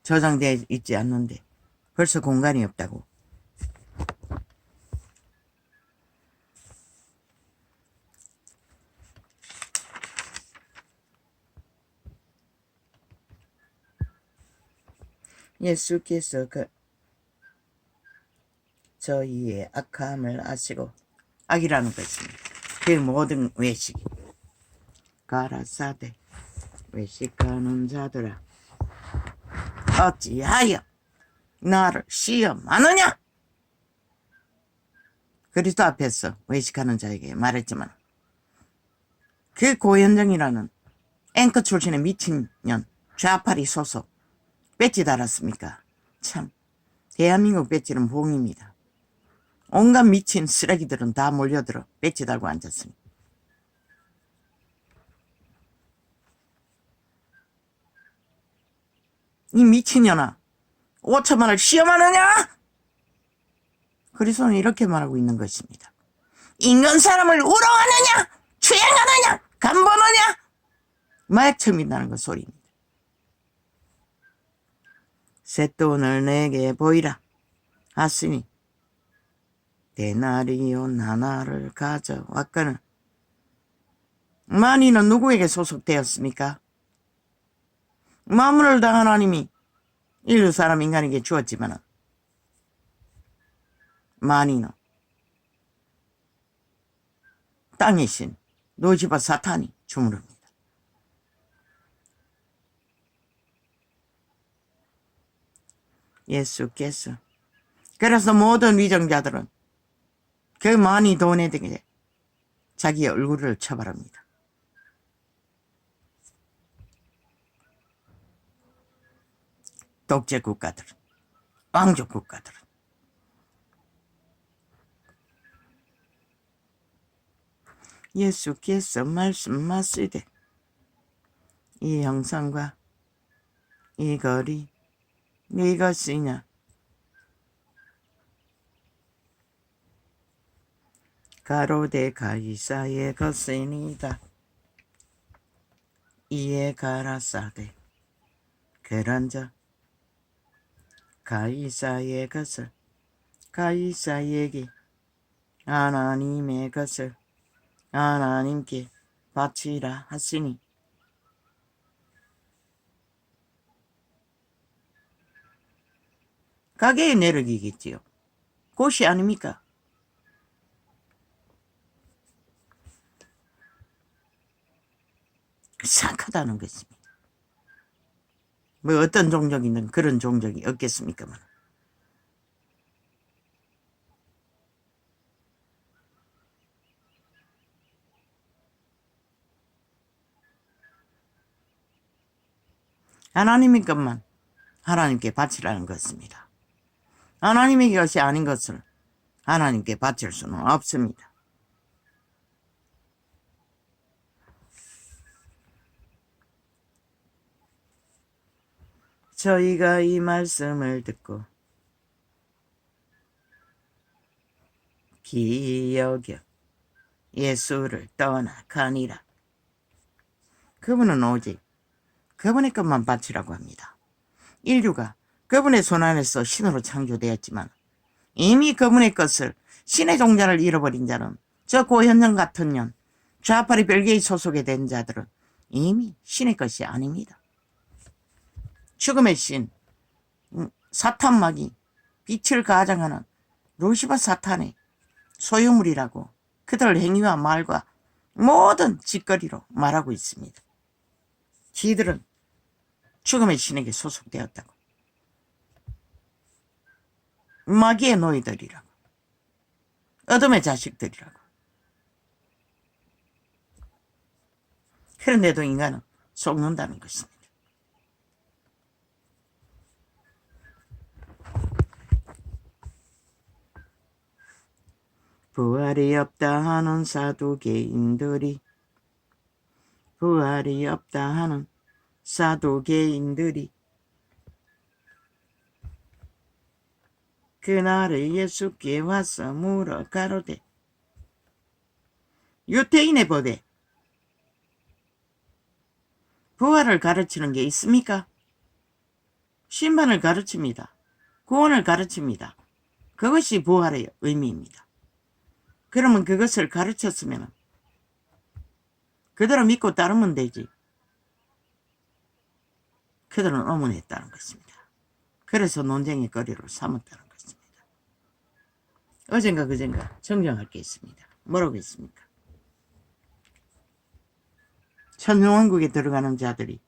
저장되어 있지 않는데 벌써 공간이 없다고. 예수께서 저희의 악함을 아시고, 악이라는 것입니다. 그 모든 외식, 가라사대 외식하는 자들아, 어찌하여 나를 시험하느냐? 그리스도 앞에서 외식하는 자에게 말했지만, 그 고현정이라는 앵커 출신의 미친년 좌파리 소속 배지 달았습니까? 참, 대한민국 배지는 봉입니다. 온갖 미친 쓰레기들은 다 몰려들어 배지 달고 앉았습니다. 이 미친년아, 5천만을 시험하느냐? 그리스도는 이렇게 말하고 있는 것입니다. 인간 사람을 우롱하느냐? 추행하느냐? 간보느냐? 마약 처민다는 그 소리입니다. 쇳돈을 내게 보이라 하시니 데나리온 하나를 가져왔거늘. 마니는 누구에게 소속되었습니까? 만물을 다 하나님이 인류 사람 인간에게 주었지만, 마니는 땅의 신 노지바 사탄이 주무릅니다. 예수께서 그래서 모든 위정자들은 그 마니 돈에 대해 자기의 얼굴을 처벌합니다. 독재 국가들은, 왕족 국가들은 예수께서 말씀하시되 이 형상과 이 거리 이것이냐? 가로되 가이사의 것이니이다. 이에 가라사대 그런즉 가이사의 것을 가이사에게, 하나님의 것을 하나님께 바치라 하시니, 가게의 내력이겠지요. 곳이 아닙니까? 싹하다는 것입니다. 뭐 어떤 종족이든 그런 종족이 없겠습니까만, 하나님의 것만 하나님께 바치라는 것입니다. 하나님의 것이 아닌 것을 하나님께 바칠 수는 없습니다. 저희가 이 말씀을 듣고 기여겨 예수를 떠나가니라. 그분은 오직 그분의 것만 바치라고 합니다. 인류가 그분의 손안에서 신으로 창조되었지만 이미 그분의 것을, 신의 종자를 잃어버린 자는, 저 고현정 같은 년 좌파리 별개의 소속에 된 자들은 이미 신의 것이 아닙니다. 죽음의 신 사탄막이 빛을 가장하는 루시퍼 사탄의 소유물이라고 그들 행위와 말과 모든 짓거리로 말하고 있습니다. 지들은 죽음의 신에게 소속되었다고, 마귀의 노예들이라고, 어둠의 자식들이라고. 그런데도 인간은 속는다는 것입니다. 부활이 없다 하는 사두개인들이, 부활이 없다 하는 사두개인들이 그날에 예수께 와서 물어 가로되, 유태인의 법에 부활을 가르치는 게 있습니까? 심판을 가르칩니다. 구원을 가르칩니다. 그것이 부활의 의미입니다. 그러면 그것을 가르쳤으면 그대로 믿고 따르면 되지. 그들은 어문했다는 것입니다. 그래서 논쟁의 거리로 삼았다는 것입니다. 어젠가 그젠가 정정할 게 있습니다. 뭐라고 했습니까? 천년왕국에 들어가는 자들이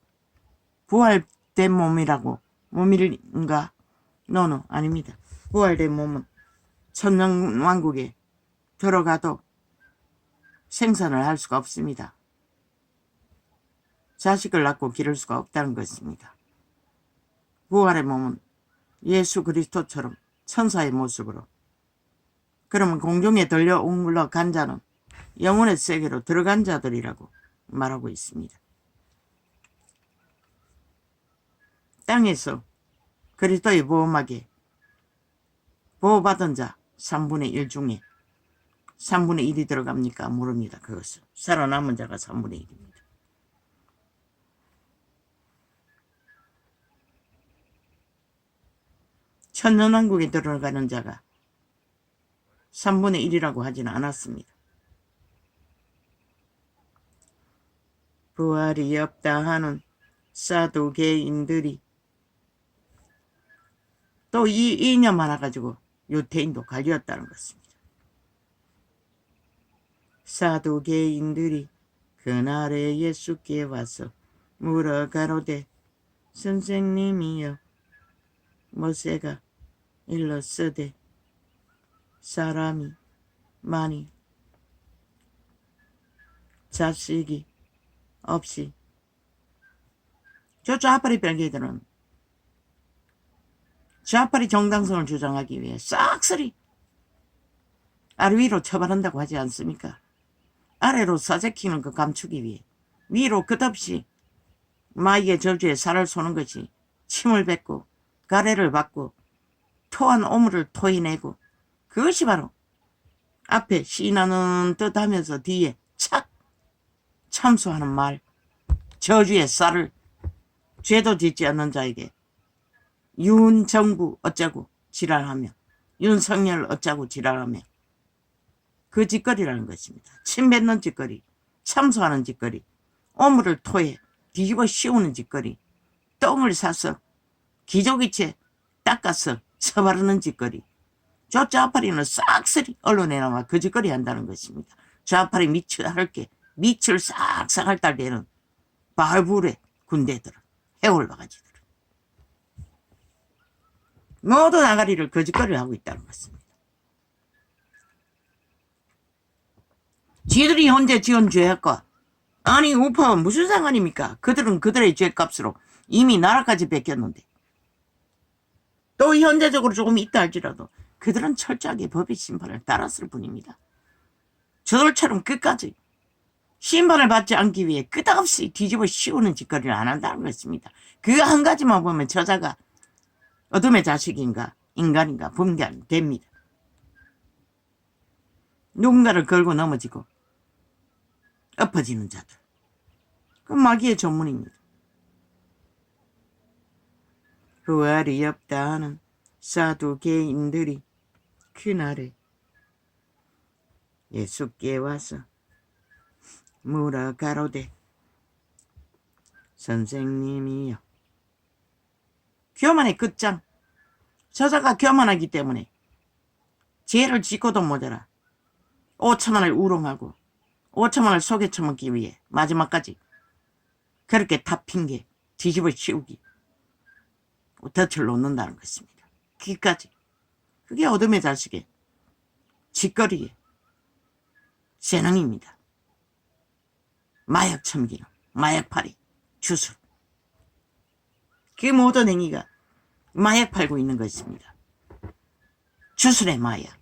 부활된 몸이라고 몸인가? 노노 아닙니다. 부활된 몸은 천년왕국에 들어가도 생산을 할 수가 없습니다. 자식을 낳고 기를 수가 없다는 것입니다. 부활의 몸은 예수 그리스도처럼 천사의 모습으로, 그러면 공중에 들려 웅글러간 자는 영혼의 세계로 들어간 자들이라고 말하고 있습니다. 땅에서 그리스도의 보험하게 보호받은 자 3분의 1 중에 3분의 1이 들어갑니까? 모릅니다. 그것은 살아남은 자가 3분의 1입니다. 천년왕국에 들어가는 자가 3분의 1이라고 하지는 않았습니다. 부활이 없다 하는 사두개인들이 또 이 이념 하나 가지고 유태인도 갈렸다는 것입니다. 사두개인들이 그날에 예수께 와서 물어 가로되 선생님이여 모세가 일렀으되 사람이 많이 자식이 없이, 저 좌파리 별개들은 좌파리 정당성을 주장하기 위해 싹쓸이 아래 위로 처벌한다고 하지 않습니까? 아래로 사제키는 거 감추기 위해 위로 끝없이 마귀의 저주에 살을 쏘는 것이 침을 뱉고 가래를 받고 토한 오물을 토해내고, 그것이 바로 앞에 신하는 듯 하면서 뒤에 착 참수하는 말, 저주의 쌀을 죄도 짓지 않는 자에게 윤정부 어쩌고 지랄하며 윤석열 어쩌고 지랄하며 그 짓거리라는 것입니다. 침 뱉는 짓거리, 참수하는 짓거리, 오물을 토해 뒤집어 씌우는 짓거리, 똥을 싸서 기저귀채 닦아서 처바르는 짓거리, 저 좌파리는 싹쓸이 언론에 나와 그 짓거리 한다는 것입니다. 좌파리 밑을 싹싹 핥달대는 바울의 군대들은, 해올 바가지들은 모두 나가리를 거짓거리를 하고 있다는 것입니다. 지들이 현재 지은 죄악과, 아니 우파와 무슨 상관입니까? 그들은 그들의 죄값으로 이미 나라까지 뺏겼는데, 또 현재적으로 조금 있다 할지라도 그들은 철저하게 법의 심판을 따랐을 뿐입니다. 저들처럼 끝까지 심판을 받지 않기 위해 끝없이 뒤집어 씌우는 짓거리를 안 한다는 것입니다. 그 한 가지만 보면 저자가 어둠의 자식인가 인간인가 분간됩니다. 누군가를 걸고 넘어지고 엎어지는 자들, 그 마귀의 전문입니다. 부활이 없다 하는 사두개인들이 그날에 예수께 와서 물어 가로되 선생님이여. 교만의 끝장. 저자가 교만하기 때문에 죄를 짓고도 모자라 5천만을 우롱하고 5천만을 속에 처먹기 위해 마지막까지 그렇게 다 핑계 뒤집어 씌우기 덫을 놓는다는 것입니다. 끝까지. 그게 어둠의 자식의 짓거리의 재능입니다. 마약 첨기는, 마약팔이, 주술, 그 모든 행위가 마약 팔고 있는 것입니다. 주술의 마약,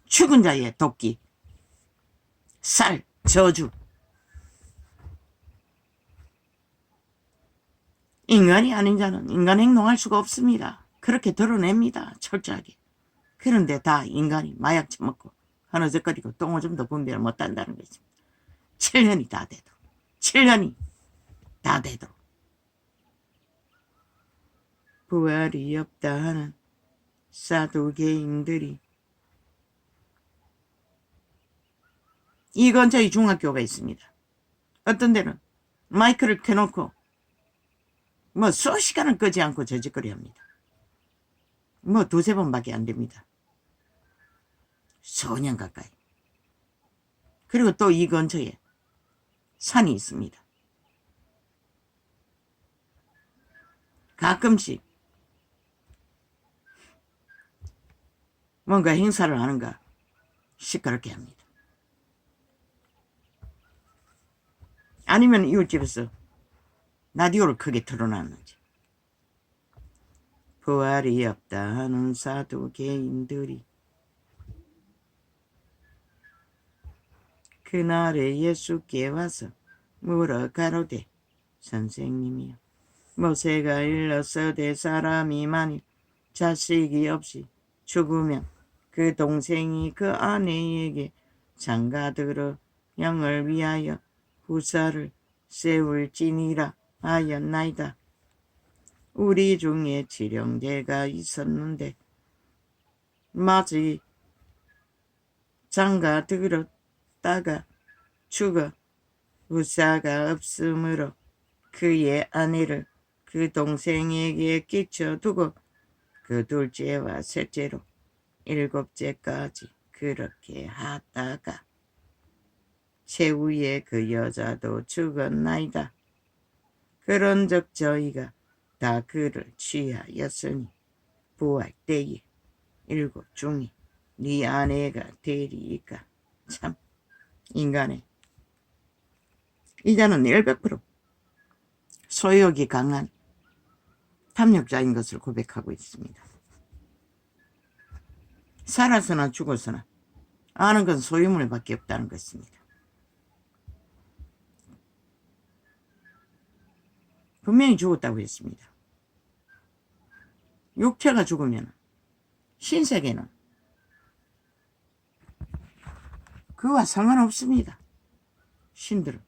죽은 자의 도끼, 쌀, 저주. 인간이 아닌 자는 인간 행동할 수가 없습니다. 그렇게 드러냅니다. 철저하게. 그런데 다 인간이 마약 처먹고 흐느적거리고 똥오줌도 분별을 못한다는 것입니다. 7년이 다 되도록, 7년이 다 되도록 부활이 없다 하는 사두개인들이 이 근처에 중학교가 있습니다. 어떤 데는 마이크를 켜놓고 뭐 수업 시간을 끄지 않고 저짓거리 합니다. 뭐 두세 번밖에 안 됩니다. 수년 가까이. 그리고 또 이 근처에 산이 있습니다. 가끔씩 뭔가 행사를 하는가 시끄럽게 합니다. 아니면 이웃집에서 라디오를 크게 틀어놨는지. 부활이 없다 하는 사두개인들이 그날에 예수께 와서 물어 가로되 선생님이여 모세가 일렀으되 사람이 만일 자식이 없이 죽으면 그 동생이 그 아내에게 장가들어 양을 위하여 후사를 세울지니라 하였나이다. 우리 중에 지령제가 있었는데 마치 장가들었다가 죽어 후사가 없으므로 그의 아내를 그 동생에게 끼쳐두고 그 둘째와 셋째로 7째까지 그렇게 하다가 최후에 그 여자도 죽었나이다. 그런즉 저희가 다 그를 취하였으니 부활 때에 7 중에 네 아내가 되리이까. 참 인간의 이자는 100% 소욕이 강한 탐욕자인 것을 고백하고 있습니다. 살아서나 죽어서나 아는 건 소유물밖에 없다는 것입니다. 분명히 죽었다고 했습니다. 육체가 죽으면 신세계는 그와 상관없습니다. 신들은.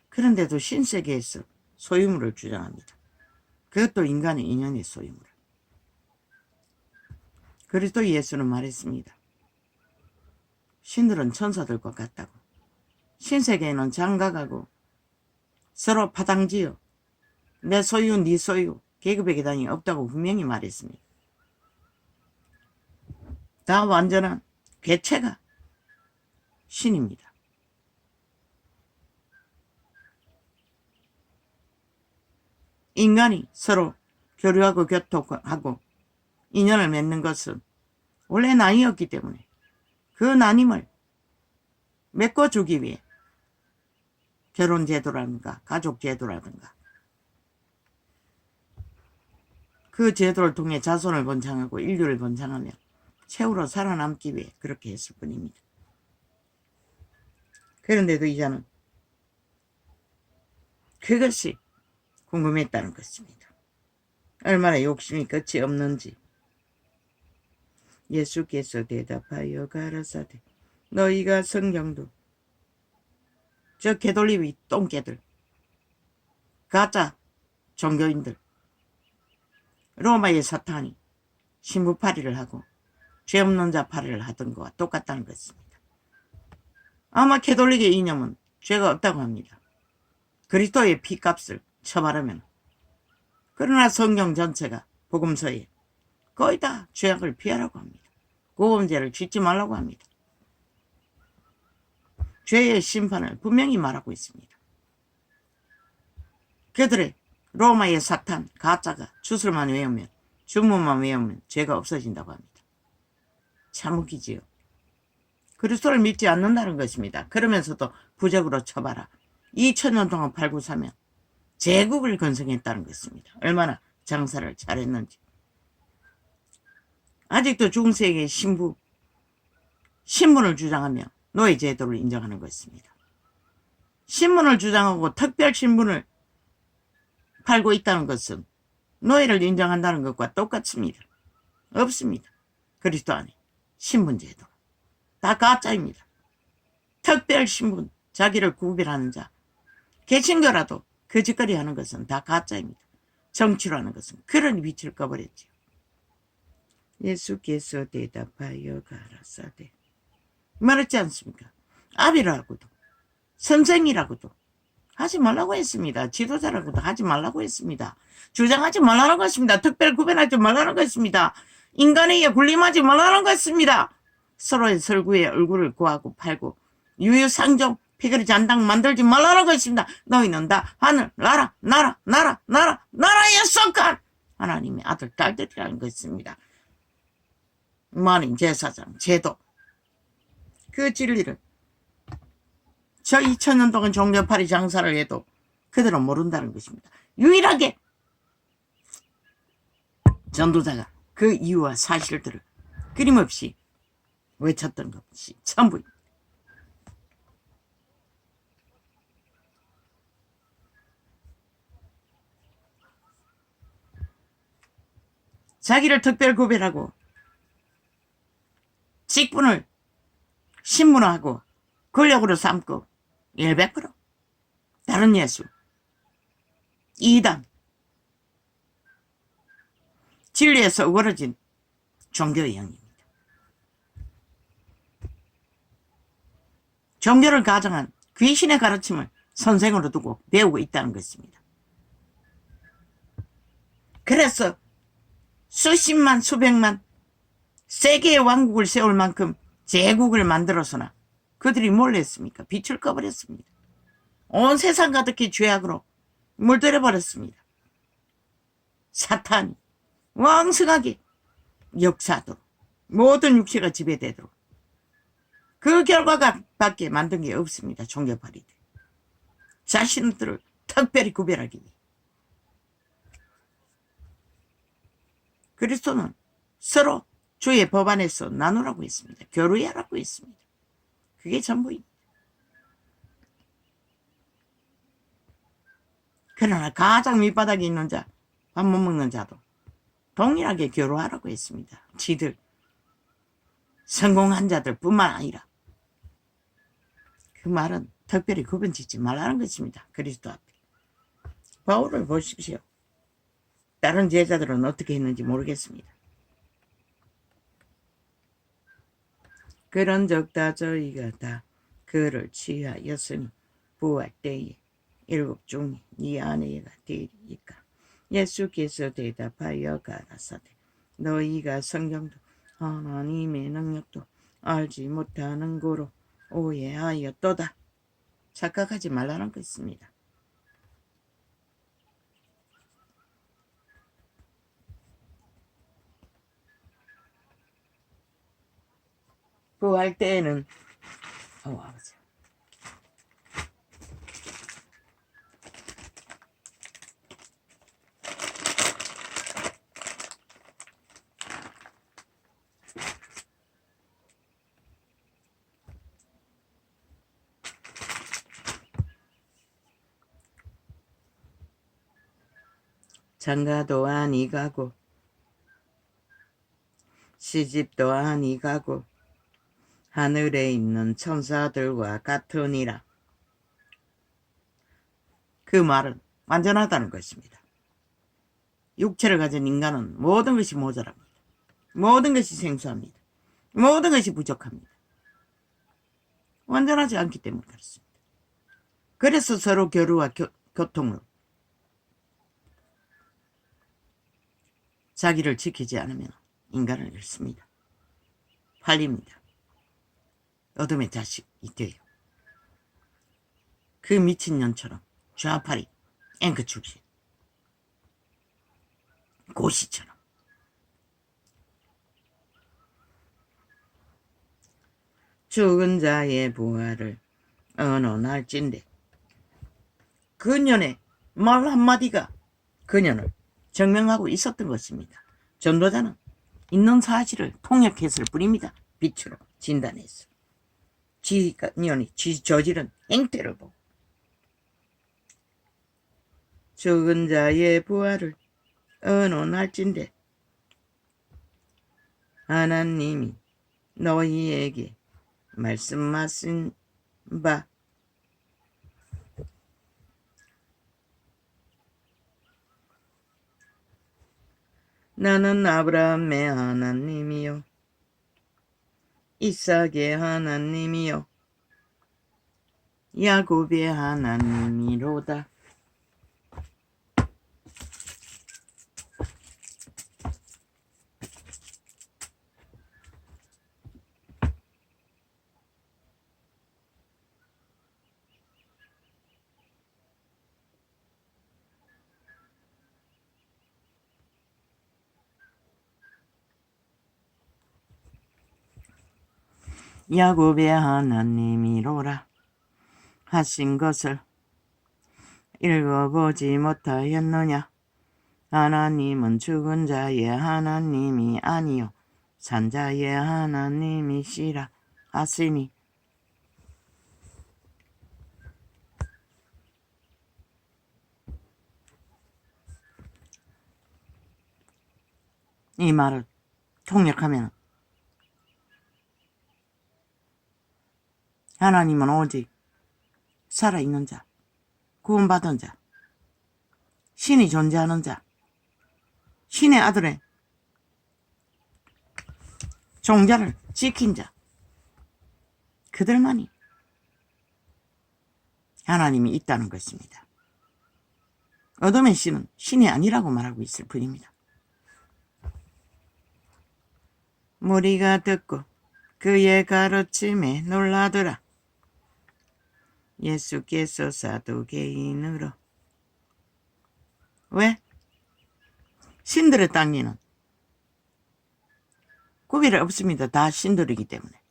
그런데도 신세계에서 소유물을 주장합니다. 그것도 인간의 인연의 소유물. 그리스도 예수는 말했습니다. 신들은 천사들과 같다고. 신세계에는 장가가고 서로 파당지어 내 소유 네 소유 계급의계단이 없다고 분명히 말했습니다. 다 완전한 객체가 신입니다. 인간이 서로 교류하고 교통하고 인연을 맺는 것은 원래 나뉘었기 때문에 그 나님을 메꿔주기 위해 결혼제도라든가 가족제도라든가 그 제도를 통해 자손을 번창하고 인류를 번창하며 최후로 살아남기 위해 그렇게 했을 뿐입니다. 그런데도 이자는 그것이 궁금했다는 것입니다. 얼마나 욕심이 끝이 없는지. 예수께서 대답하여 가라사대 너희가 성경도 저 개돌리비 똥개들 가짜 종교인들 로마의 사탄이 신부파리를 하고 죄 없는 자 파리를 하던 것과 똑같다는 것입니다. 아마 캐톨릭의 이념은 죄가 없다고 합니다. 그리스도의 피값을 처바르면. 그러나 성경 전체가 복음서에 거의 다 죄악을 피하라고 합니다. 고범죄를 짓지 말라고 합니다. 죄의 심판을 분명히 말하고 있습니다. 그들의 로마의 사탄 가짜가 주술만 외우면 주문만 외우면 죄가 없어진다고 합니다. 참 웃기지요. 그리스도를 믿지 않는다는 것입니다. 그러면서도 부적으로 쳐봐라. 2000년 동안 팔구사며 제국을 건설했다는 것입니다. 얼마나 장사를 잘했는지. 아직도 중세의 신분을 주장하며 노예 제도를 인정하는 것입니다. 신분을 주장하고 특별 신분을 팔고 있다는 것은 노예를 인정한다는 것과 똑같습니다. 없습니다. 그리스도 안에 신분제도 다 가짜입니다. 특별 신분, 자기를 구별하는 자, 개신교라도 거짓거리 하는 것은 다 가짜입니다. 정치라는 것은 그런 위치를 꺼버렸죠. 예수께서 대답하여 가라사대 말했지 않습니까? 아비라고도 선생이라고도 하지 말라고 했습니다. 지도자라고도 하지 말라고 했습니다. 주장하지 말라는 것입니다. 특별 구별하지 말라는 것입니다. 인간에게 군림하지 말라는 것입니다. 서로의 설구에 얼굴을 구하고 팔고 유유상종 피그리 잔당 만들지 말라는 것입니다. 너희는 다 하늘 나라에 속한 하나님의 아들 딸들이라는 것입니다. 만인 제사장 제도 그 진리를 저 2000년 동안 종려팔이 장사를 해도 그들은 모른다는 것입니다. 유일하게 전도자가 그 이유와 사실들을 끊임없이 외쳤던 것이 전부입니다. 자기를 특별 구별하고 직분을 신문화하고 권력으로 삼고 100% 다른 예수 이단 진리에서 어그러진 종교의 영입니다. 종교를 가정한 귀신의 가르침을 선생으로 두고 배우고 있다는 것입니다. 그래서 수십만 수백만 세계의 왕국을 세울 만큼 제국을 만들어서나 그들이 뭘 했습니까? 빛을 꺼버렸습니다. 온 세상 가득히 죄악으로 물들여버렸습니다. 사탄이 왕성하게 역사하도록 모든 육체가 지배되도록 그 결과가 밖에 만든 게 없습니다. 종교파리들 자신들을 특별히 구별하기 위해. 그리스도는 서로 주의 법 안에서 나누라고 했습니다. 교류하라고 했습니다. 그게 전부입니다. 그러나 가장 밑바닥에 있는 자, 밥 못 먹는 자도 동일하게 교류하라고 했습니다. 지들 성공한 자들 뿐만 아니라 그 말은 특별히 구분짓지 말라는 것입니다. 그리스도 앞에. 바울을 보십시오. 다른 제자들은 어떻게 했는지 모르겠습니다. 그런즉 저희가 다 그를 취하였으니 부활 때에 7 중에 네 아내가 되리이까. 예수께서 대답하여 가라사대 너희가 성경도 하나님의 능력도 알지 못하는 거로 오해하였도다. 착각하지 말라는 것입니다. 부활 때에는 아버지 장가도 아니 가고 시집도 아니 가고 하늘에 있는 천사들과 같으니라. 그 말은 완전하다는 것입니다. 육체를 가진 인간은 모든 것이 모자랍니다. 모든 것이 생소합니다. 모든 것이 부족합니다. 완전하지 않기 때문에 그렇습니다. 그래서 서로 교류와 교통으로 자기를 지키지 않으면 인간을 잃습니다. 팔립니다. 어둠의 자식이 돼요. 그 미친년처럼 좌파리 앵커 출신 고시처럼 죽은 자의 부활을 어느 날찐데 그년의 말 한마디가 그년을 증명하고 있었던 것입니다. 전도자는 있는 사실을 통역했을 뿐입니다. 빛으로 진단해서 지년이 지 저지른 행태를 보고 죽은 자의 부활을 어느 날찐데 하나님이 너희에게 말씀하신 바 나는 아브라함의 하나님이요 이삭의 하나님이요 야곱의 하나님이로다. 야곱의 하나님이로라 하신 것을 읽어보지 못하였느냐. 하나님은 죽은 자의 하나님이 아니요 산 자의 하나님이시라 하시니 이 말을 통역하면 하나님은 오직 살아있는 자, 구원받은 자, 신이 존재하는 자, 신의 아들의 종자를 지킨 자, 그들만이 하나님이 있다는 것입니다. 어둠의 신은 신이 아니라고 말하고 있을 뿐입니다. 무리가 듣고 그의 가르침에 놀라더라. 예수께서 사두개인으로 왜? 신들의 땅에는 구별이 없습니다. 다 신들이기 때문에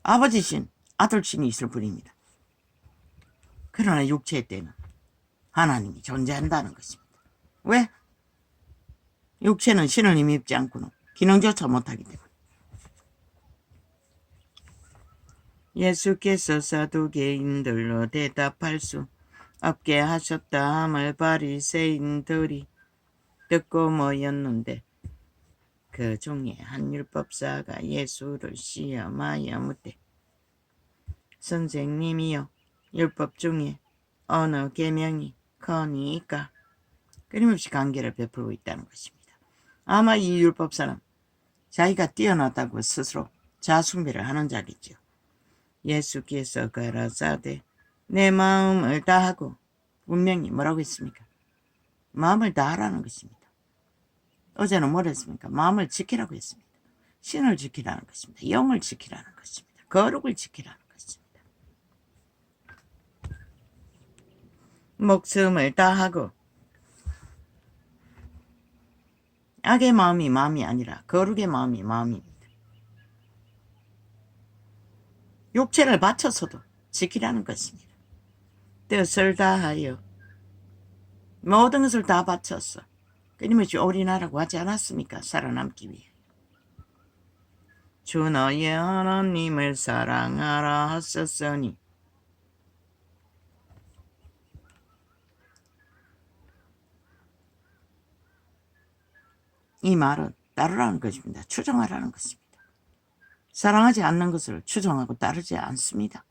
아버지 신, 아들 신이 있을 뿐입니다. 그러나 육체의 때는 하나님이 존재한다는 것입니다. 왜? 육체는 신을 힘입지 않고는 기능조차 못하기 때문에. 예수께서 사두개인들로 대답할 수 없게 하셨다 함을 바리새인들이 듣고 모였는데 그 중에 한 율법사가 예수를 시험하여 묻되 선생님이여 율법 중에 어느 계명이 거니까 끊임없이 관계를 베풀고 있다는 것입니다. 아마 이 율법사는 자기가 뛰어났다고 스스로 자숭배를 하는 자겠죠. 예수께서 가라사대 내 마음을 다하고 분명히 뭐라고 했습니까? 마음을 다하라는 것입니다. 어제는 뭘 했습니까? 마음을 지키라고 했습니다. 신을 지키라는 것입니다. 영을 지키라는 것입니다. 거룩을 지키라는 것입니다. 목숨을 다하고 악의 마음이 마음이 아니라 거룩의 마음이 마음입니다. 육체를 바쳐서도 지키라는 것입니다. 뜻을 다하여 모든 것을 다 바쳤어. 끊임없이 올인하라고 하지 않았습니까? 살아남기 위해. 주 너의 하나님을 사랑하라 하셨으니 이 말은 따르라는 것입니다. 추종하라는 것입니다. 사랑하지 않는 것을 추종하고 따르지 않습니다.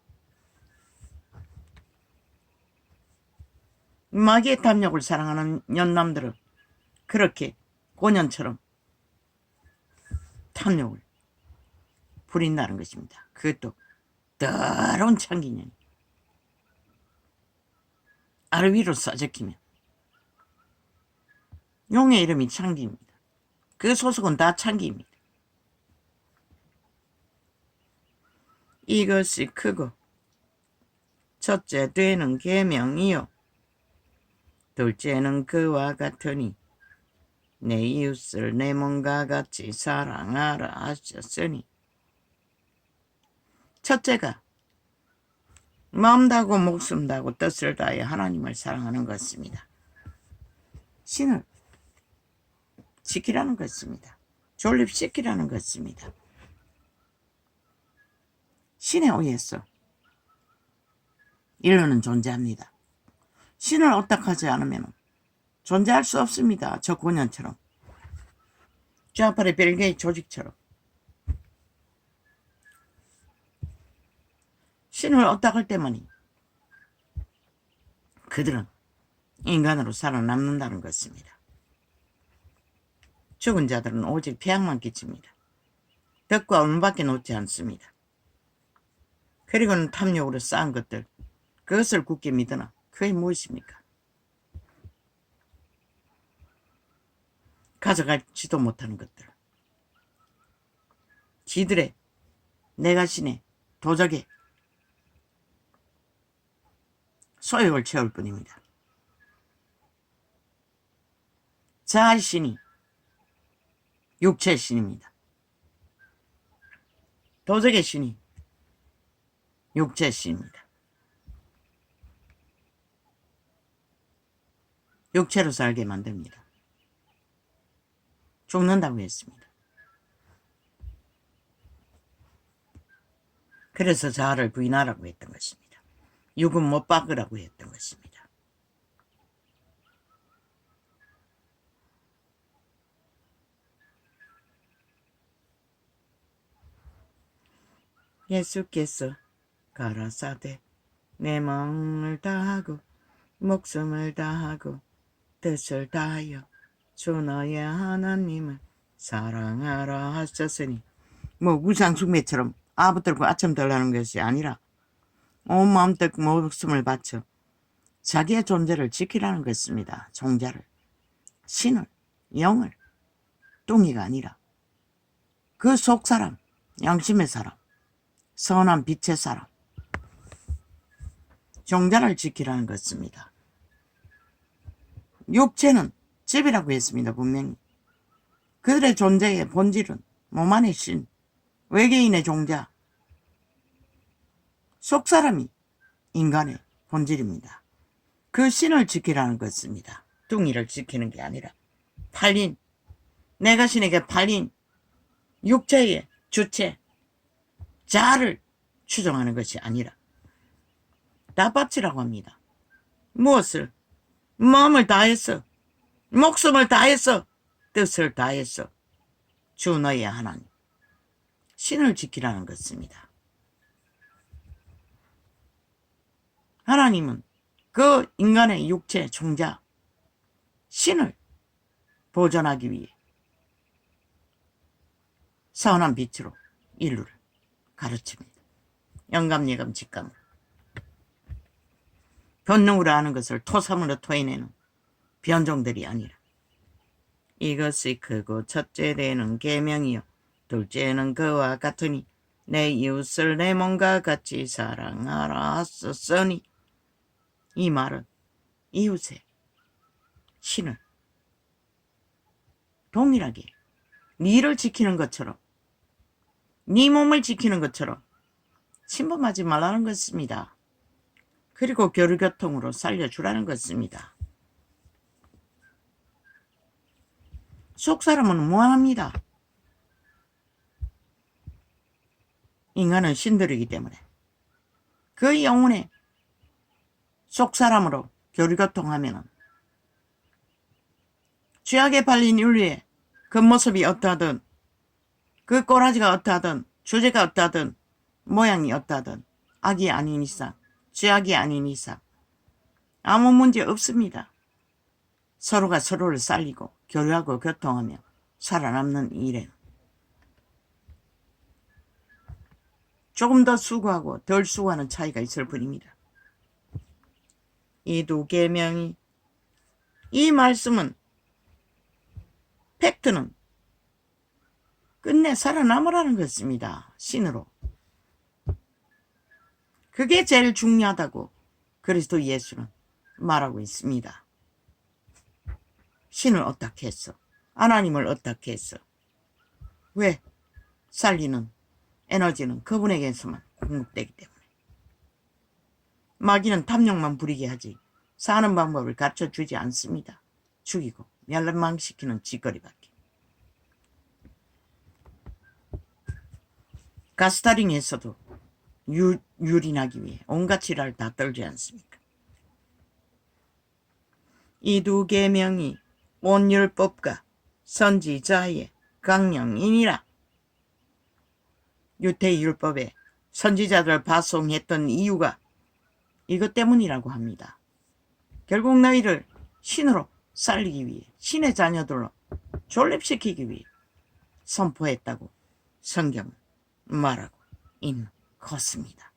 마귀의 탐욕을 사랑하는 연남들은 그렇게 고년처럼 탐욕을 부린다는 것입니다. 그것도 더러운 창기년이 아래 위로 싸적히면 용의 이름이 창기입니다. 그 소속은 다 창기입니다. 이것이 크고 첫째 되는 계명이요 둘째는 그와 같으니 내 이웃을 내 몸과 같이 사랑하라 하셨으니 첫째가 마음 다하고 목숨 다하고 뜻을 다해 하나님을 사랑하는 것입니다. 신을 지키라는 것입니다. 존립시키라는 것입니다. 신에 의해서 인류는 존재합니다. 신을 어떡하지 않으면 존재할 수 없습니다. 저 9년처럼 좌파의 벨기에 조직처럼 신을 어떡할 때만이 그들은 인간으로 살아남는다는 것입니다. 죽은 자들은 오직 폐악만 끼칩니다. 덕과 얼마밖에 놓지 않습니다. 그리고는 탐욕으로 쌓은 것들, 그것을 굳게 믿으나 그게 무엇입니까? 가져가지도 못하는 것들, 지들의 내가신의 도적의 소욕을 채울 뿐입니다. 자아의 신이 육체의 신입니다. 도적의 신이 육체의 신입니다. 육체로 살게 만듭니다. 죽는다고 했습니다. 그래서 자아를 부인하라고 했던 것입니다. 육은 못 박으라고 했던 것입니다. 예수께서 가라사대 내 마음을 다하고 목숨을 다하고 뜻을 다하여 주 너의 하나님을 사랑하라 하셨으니, 우상숭배처럼 아부들고 아첨들라는 것이 아니라 온 마음 뜻 목숨을 바쳐 자기의 존재를 지키라는 것입니다. 종자를, 신을, 영을, 뚱이가 아니라 그 속사람, 양심의 사람, 선한 빛의 사람, 종자를 지키라는 것입니다. 육체는 집이라고 했습니다. 분명히 그들의 존재의 본질은 몸 안의 신, 외계인의 종자, 속사람이 인간의 본질입니다. 그 신을 지키라는 것입니다. 뚱이를 지키는 게 아니라 팔린, 내가 신에게 팔린 육체의 주체, 자아를 추종하는 것이 아니라 다 바치라고 합니다. 무엇을? 마음을 다해서, 목숨을 다해서, 뜻을 다해서 주 너의 하나님, 신을 지키라는 것입니다. 하나님은 그 인간의 육체 종자 신을 보존하기 위해 선한 빛으로 인류를 가르칩니다. 영감, 예감, 직감으로. 본능으로 아는 것을 토삼으로 토해내는 변종들이 아니라 이것이 크고 첫째 되는 계명이요 둘째는 그와 같으니 내 이웃을 내 몸과 같이 사랑하라 하셨으니, 이 말은 이웃의 신을 동일하게 니를 지키는 것처럼, 네 몸을 지키는 것처럼 침범하지 말라는 것입니다. 그리고 교류교통으로 살려주라는 것입니다. 속사람은 무한합니다. 인간은 신들이기 때문에 그 영혼의 속사람으로 교류교통하면 죄악에 팔린 인류의 그 모습이 어떠하든, 그 꼬라지가 어떠하든, 주제가 어떠하든, 모양이 어떠하든 악이 아닌 이상, 죄악이 아닌 이상 아무 문제 없습니다. 서로가 서로를 살리고 교류하고 교통하며 살아남는 일에는 조금 더 수고하고 덜 수고하는 차이가 있을 뿐입니다. 이 두 계명이, 이 말씀은, 팩트는 끝내 살아남으라는 것입니다. 신으로. 그게 제일 중요하다고 그리스도 예수는 말하고 있습니다. 신을 어떻게 했어? 하나님을 어떻게 했어? 왜? 살리는 에너지는 그분에게서만 공급되기 때문에. 마귀는 탐욕만 부리게 하지 사는 방법을 가르쳐주지 않습니다. 죽이고 멸망시키는 짓거리밖에. 가스타링에서도 유린하기 위해 온갖 지랄을 다 떨지 않습니까? 이 두 계명이 온 율법과 선지자의 강령이니라. 유태율법에 선지자들을 파송했던 이유가 이것 때문이라고 합니다. 결국 너희를 신으로 살리기 위해, 신의 자녀들로 존립시키기 위해 선포했다고 성경은 말하고 있는 것입니다.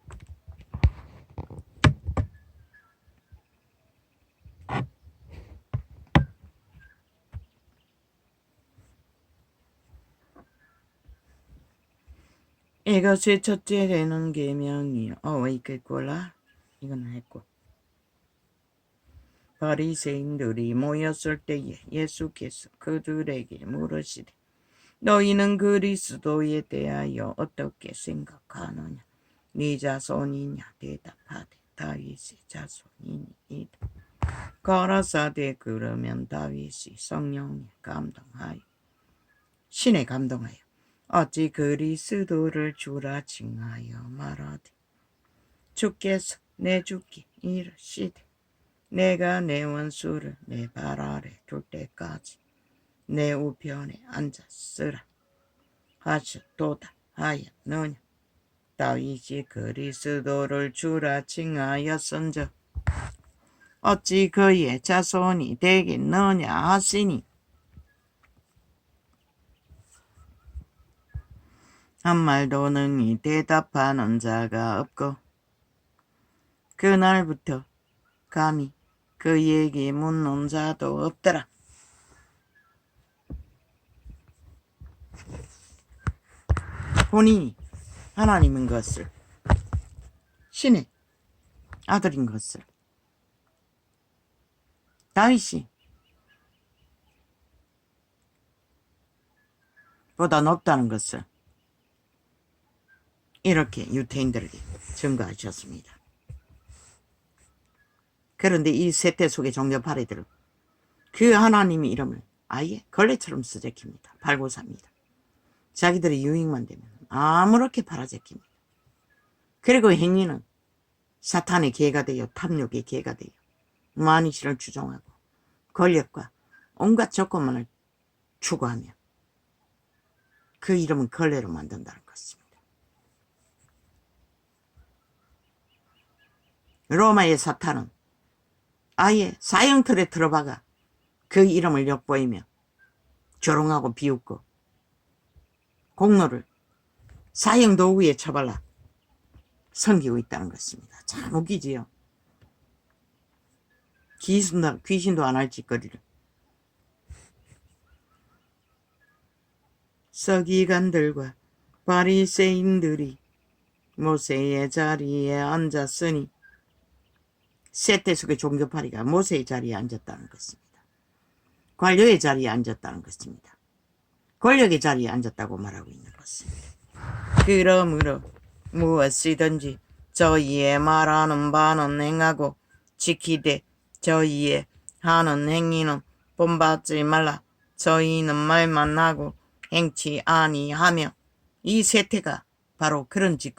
이것이 첫째 되는 계명이요. 있겠구나. 이건 했고. 바리새인들이 모였을 때에 예수께서 그들에게 물으시되 너희는 그리스도에 대하여 어떻게 생각하느냐? 네 자손이냐? 대답하되 다윗의 자손이니이다. 가라사대 그러면 다윗이 성령에 감동하여 신에 감동하여 어찌 그리스도를 주라 칭하여 말하되 주께서 내 주께 이르시되 내가 내 원수를 내 발 아래 둘 때까지 내 우편에 앉았으라 하셨도다 하였느냐. 다윗이 그리스도를 주라 칭하였은즉 어찌 그의 자손이 되겠느냐 하시니 한 말도 능히 대답하는 자가 없고 그날부터 감히 그에게 묻는 자도 없더라. 본인이 하나님인 것을 신의 아들인 것을 다윗이 보다 높다는 것을 이렇게 유태인들에게 증거하셨습니다. 그런데 이 세대 속의 종교파리들은 그 하나님의 이름을 아예 걸레처럼 쓰제킵니다. 발고삽니다. 자기들의 유익만 되면 아무렇게 팔아제킵니다. 그리고 행위는 사탄의 개가 되어 탐욕의 개가 되어 만이신을 주종하고 권력과 온갖 조건만을 추구하며 그 이름은 걸레로 만든다는 것입니다. 로마의 사탄은 아예 사형틀에 들어박아 그 이름을 엿보이며 조롱하고 비웃고 공로를 사형 도구에 처발라 섬기고 있다는 것입니다. 참 웃기지요. 귀신도 안 할 짓거리를. 서기관들과 바리새인들이 모세의 자리에 앉았으니 세대 속의 종교파리가 모세의 자리에 앉았다는 것입니다. 관료의 자리에 앉았다는 것입니다. 권력의 자리에 앉았다고 말하고 있는 것입니다. 그러므로 무엇이든지 저희의 말하는 바는 행하고 지키되 저희의 하는 행위는 본받지 말라. 저희는 말만 하고 행치 아니하며 이 세태가 바로 그런 짓